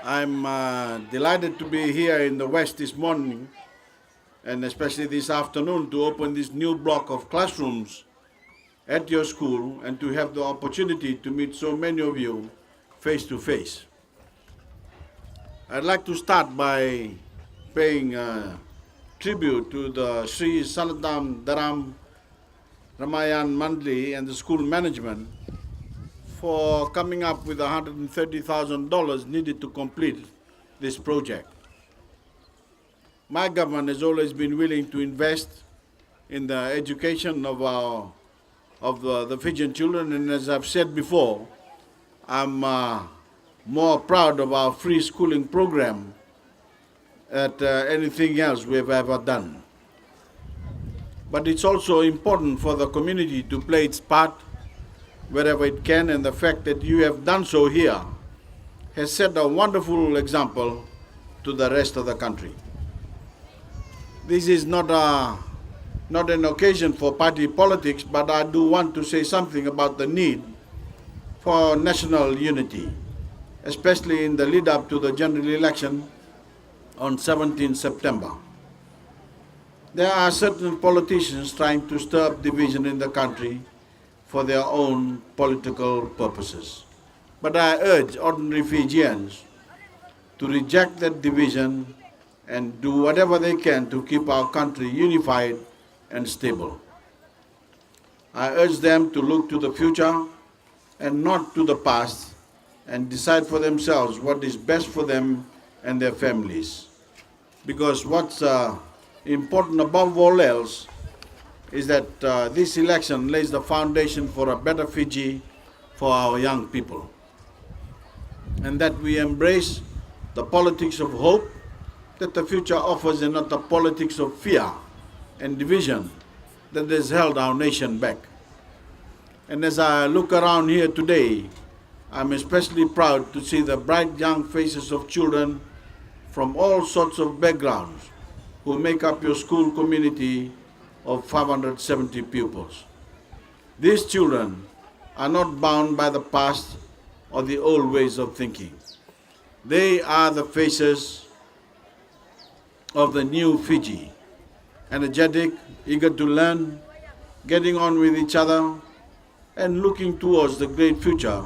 I'm delighted to be here in the West this morning and especially this afternoon to open this new block of classrooms at your school and to have the opportunity to meet so many of you face to face. I'd like to start by paying tribute to the Sri Sanatam Dharam Ramayan Mandli and the school management for coming up with $130,000 needed to complete this project. My government has always been willing to invest in the education of the Fijian children, and as I've said before, I'm more proud of our free schooling program than anything else we've ever done. But it's also important for the community to play its part wherever it can, and the fact that you have done so here has set a wonderful example to the rest of the country. This is not an occasion for party politics, but I do want to say something about the need for national unity, especially in the lead up to the general election on 17 September. There are certain politicians trying to stir up division in the country for their own political purposes. But I urge ordinary Fijians to reject that division and do whatever they can to keep our country unified and stable. I urge them to look to the future and not to the past and decide for themselves what is best for them and their families. Because what's important above all else is that this election lays the foundation for a better Fiji for our young people. And that we embrace the politics of hope that the future offers and not the politics of fear and division that has held our nation back. And as I look around here today, I'm especially proud to see the bright young faces of children from all sorts of backgrounds who make up your school community of 570 pupils. These children are not bound by the past or the old ways of thinking. They are the faces of the new Fiji, energetic, eager to learn, getting on with each other, and looking towards the great future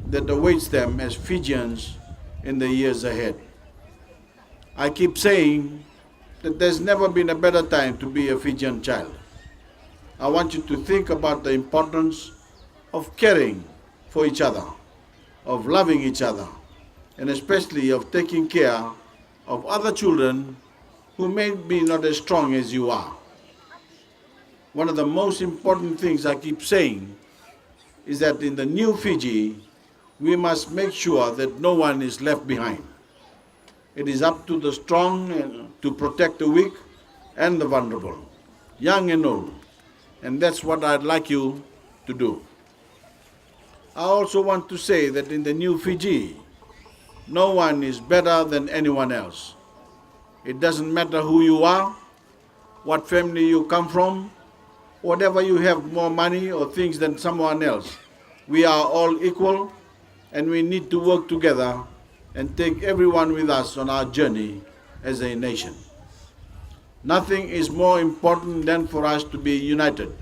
that awaits them as Fijians in the years ahead. I keep saying that there's never been a better time to be a Fijian child. I want you to think about the importance of caring for each other, of loving each other, and especially of taking care of other children who may be not as strong as you are. One of the most important things I keep saying is that in the new Fiji, we must make sure that no one is left behind. It is up to the strong to protect the weak and the vulnerable, young and old. And that's what I'd like you to do. I also want to say that in the new Fiji, no one is better than anyone else. It doesn't matter who you are, what family you come from, whatever you have more money or things than someone else. We are all equal, and we need to work together and take everyone with us on our journey as a nation. Nothing is more important than for us to be united,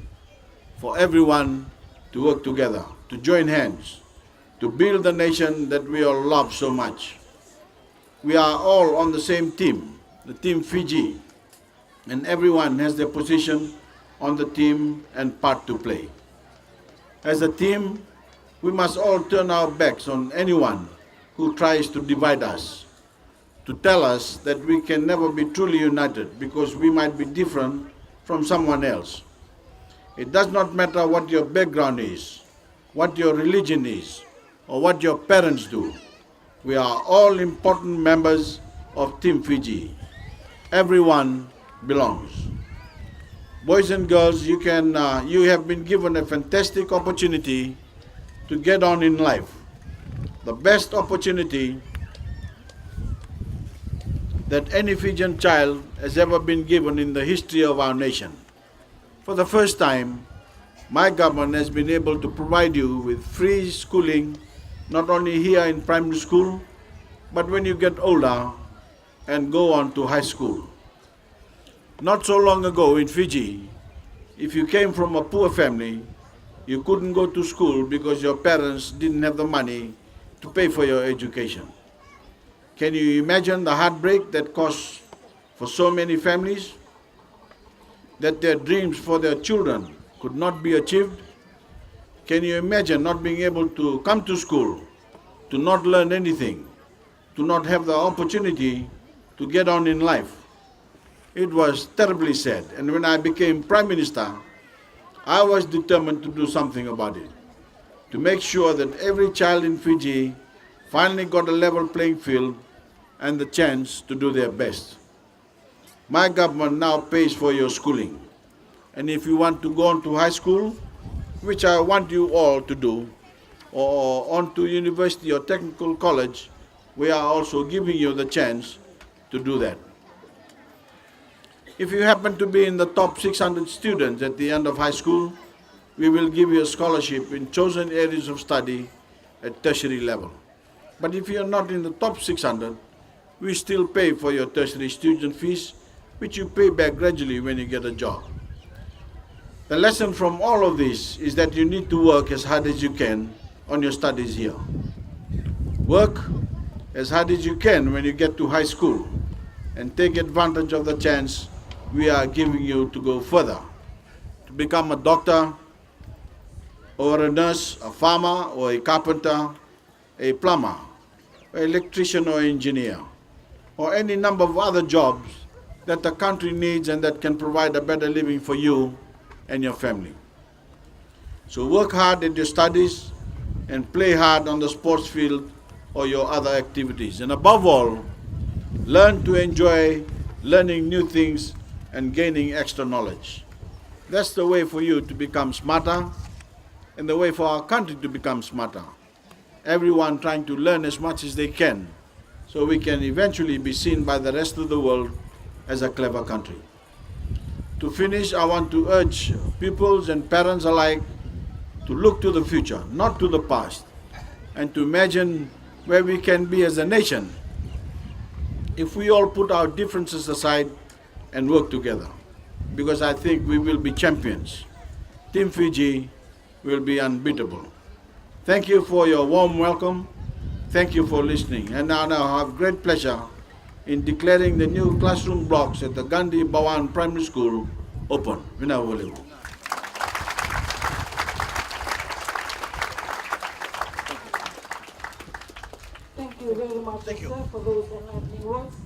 for everyone to work together, to join hands, to build the nation that we all love so much. We are all on the same team, the Team Fiji, and everyone has their position on the team and part to play. As a team, we must all turn our backs on anyone who tries to divide us, to tell us that we can never be truly united because we might be different from someone else. It does not matter what your background is, what your religion is, or what your parents do. We are all important members of Team Fiji. Everyone belongs. Boys and girls, you have been given a fantastic opportunity to get on in life. The best opportunity that any Fijian child has ever been given in the history of our nation. For the first time, my government has been able to provide you with free schooling, not only here in primary school, but when you get older and go on to high school. Not so long ago in Fiji, if you came from a poor family, you couldn't go to school because your parents didn't have the money to pay for your education. Can you imagine the heartbreak that caused for so many families? That their dreams for their children could not be achieved? Can you imagine not being able to come to school, to not learn anything, to not have the opportunity to get on in life? It was terribly sad. And when I became Prime Minister, I was determined to do something about it, to make sure that every child in Fiji finally got a level playing field and the chance to do their best. My government now pays for your schooling. And if you want to go on to high school, which I want you all to do, or on to university or technical college, we are also giving you the chance to do that. If you happen to be in the top 600 students at the end of high school, we will give you a scholarship in chosen areas of study at tertiary level. But if you are not in the top 600, we still pay for your tertiary student fees, which you pay back gradually when you get a job. The lesson from all of this is that you need to work as hard as you can on your studies here. Work as hard as you can when you get to high school and take advantage of the chance we are giving you to go further, to become a doctor or a nurse, a farmer or a carpenter, a plumber, an electrician or engineer, or any number of other jobs that the country needs and that can provide a better living for you and your family. So work hard at your studies and play hard on the sports field or your other activities. And above all, learn to enjoy learning new things and gaining extra knowledge. That's the way for you to become smarter and the way for our country to become smarter. Everyone trying to learn as much as they can so we can eventually be seen by the rest of the world as a clever country. To finish, I want to urge pupils and parents alike to look to the future, not to the past, and to imagine where we can be as a nation if we all put our differences aside and work together. Because I think we will be champions. Team Fiji will be unbeatable. Thank you for your warm welcome. Thank you for listening. And now I have great pleasure in declaring the new classroom blocks at the Ghandi Bawan Primary School open. Thank you very much, sir, for those enlightening words.